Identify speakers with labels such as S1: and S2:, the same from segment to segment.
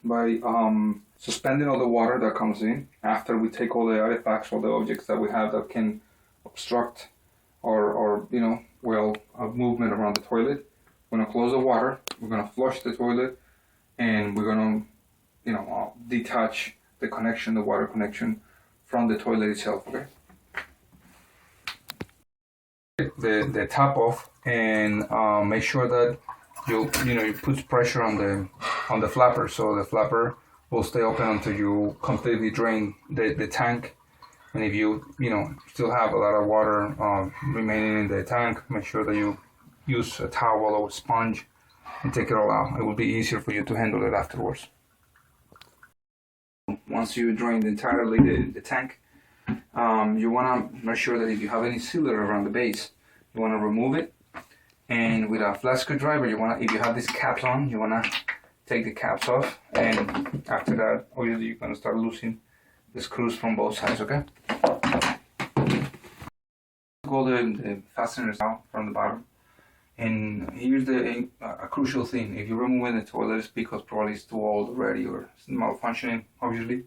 S1: by suspending all the water that comes in after we take all the artifacts, all the objects that we have that can obstruct or movement around the toilet. We're gonna close the water. We're gonna flush the toilet, and we're gonna detach the connection, the water connection, from the toilet itself. Okay. The top off, and make sure that you put pressure on the flapper, so the flapper will stay open until you completely drain the tank. And if you still have a lot of water remaining in the tank, make sure that you use a towel or a sponge and take it all out. It will be easier for you to handle it afterwards. Once you drain entirely the tank, you want to make sure that if you have any sealer around the base, you want to remove it. And with a flat screwdriver, if you have these caps on, you want to take the caps off. And after that, obviously, you're going to start loosening the screws from both sides. Okay. All the fasteners out from the bottom. And here's a crucial thing: if you're removing the toilet, it's because probably it's too old already or it's malfunctioning, obviously.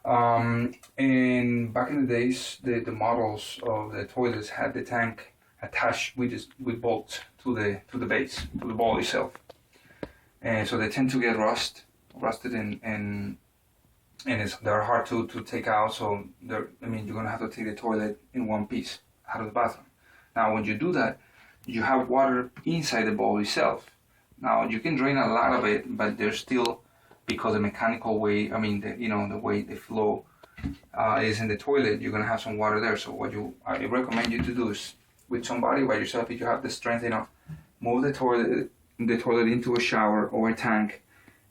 S1: And back in the days, the models of the toilets had the tank attached with bolts to the base, to the ball itself, and so they tend to get rusted, and they're hard to take out. So you're gonna have to take the toilet in one piece out of the bathroom. Now, when you do that, you have water inside the bowl itself. Now, you can drain a lot of it, but there's still, because the mechanical way, the way the flow is in the toilet, you're gonna have some water there. So what I recommend you to do is, with somebody by yourself, if you have the strength enough, move the toilet into a shower or a tank,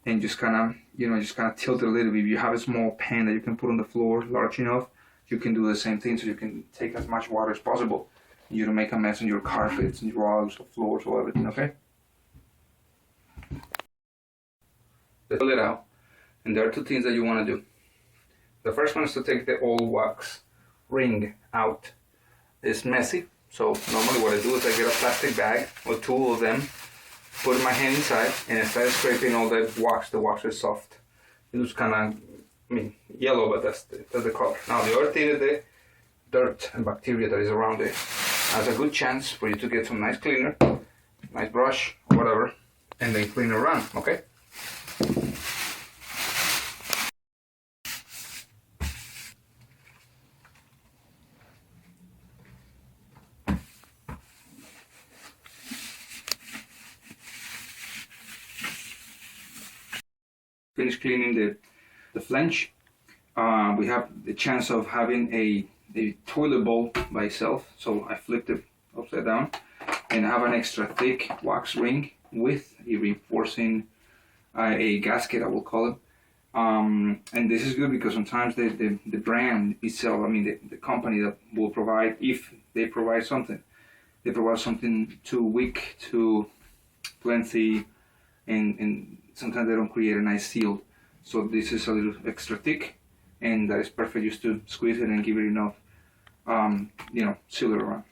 S1: and just kind of tilt it a little bit. If you have a small pan that you can put on the floor large enough, you can do the same thing. So you can take as much water as possible. You don't make a mess on your carpets and your rugs or floors or everything. Okay. Pull it out, and there are two things that you want to do. The first one is to take the old wax ring out. It's messy, so normally what I do is I get a plastic bag or two of them, put my hand inside, and I start scraping all the wax. The wax is soft. It looks kind of, yellow, but that's the color. Now the other thing is the dirt and bacteria that is around it. Has a good chance for you to get some nice cleaner, nice brush, or whatever, and then clean it around. Okay. Finish cleaning the flange. We have the chance of having a toilet bowl by itself, so I flipped it upside down, and I have an extra thick wax ring with a reinforcing a gasket, I will call it. And this is good because sometimes the brand itself, the company that will provide, if they provide something, too weak, too lengthy, and sometimes they don't create a nice seal. So this is a little extra thick, and that is perfect just to squeeze it and give it enough, seal it around.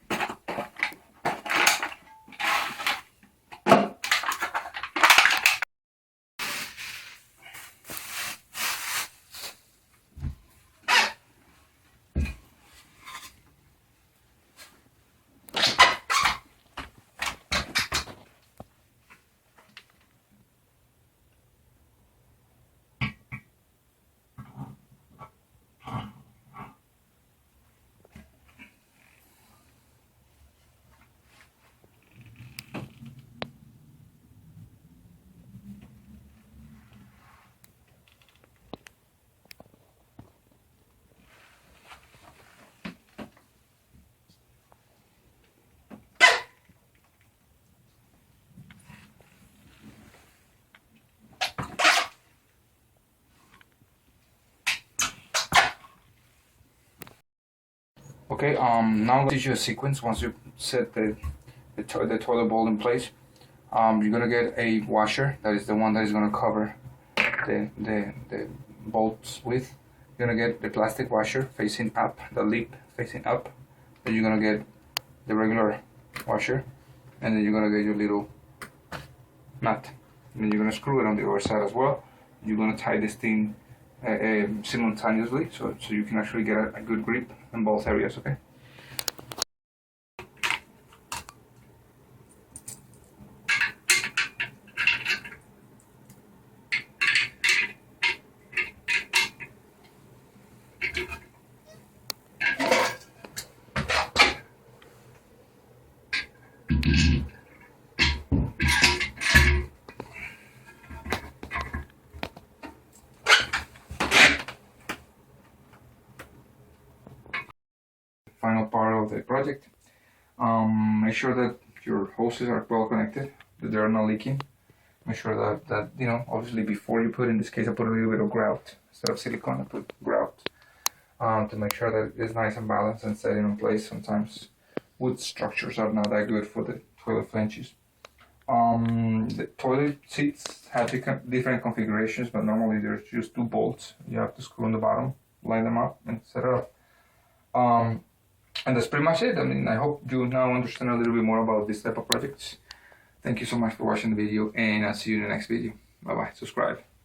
S1: Okay, now I'm going to teach you a sequence. Once you set the toilet bowl in place, you're going to get a washer. That is the one that is going to cover the bolts with. You're going to get the plastic washer facing up, the lip facing up. Then you're going to get the regular washer, and then you're going to get your little nut. And then you're going to screw it on the other side as well. you're gonna tie this thing simultaneously, so you can actually get a good grip in both areas. Okay. Final part of the project. Make sure that your hoses are well connected, that they're not leaking. Make sure that you know, obviously before you put, in this case I put a little bit of grout instead of silicone. I put grout to make sure that it's nice and balanced and set in place. Sometimes wood structures are not that good for the toilet flanges. The toilet seats have different configurations, but normally there's just 2 bolts. You have to screw on the bottom, line them up, and set it up. And that's pretty much it. I mean, I hope you now understand a little bit more about this type of projects. Thank you so much for watching the video, and I'll see you in the next video. Bye bye. Subscribe.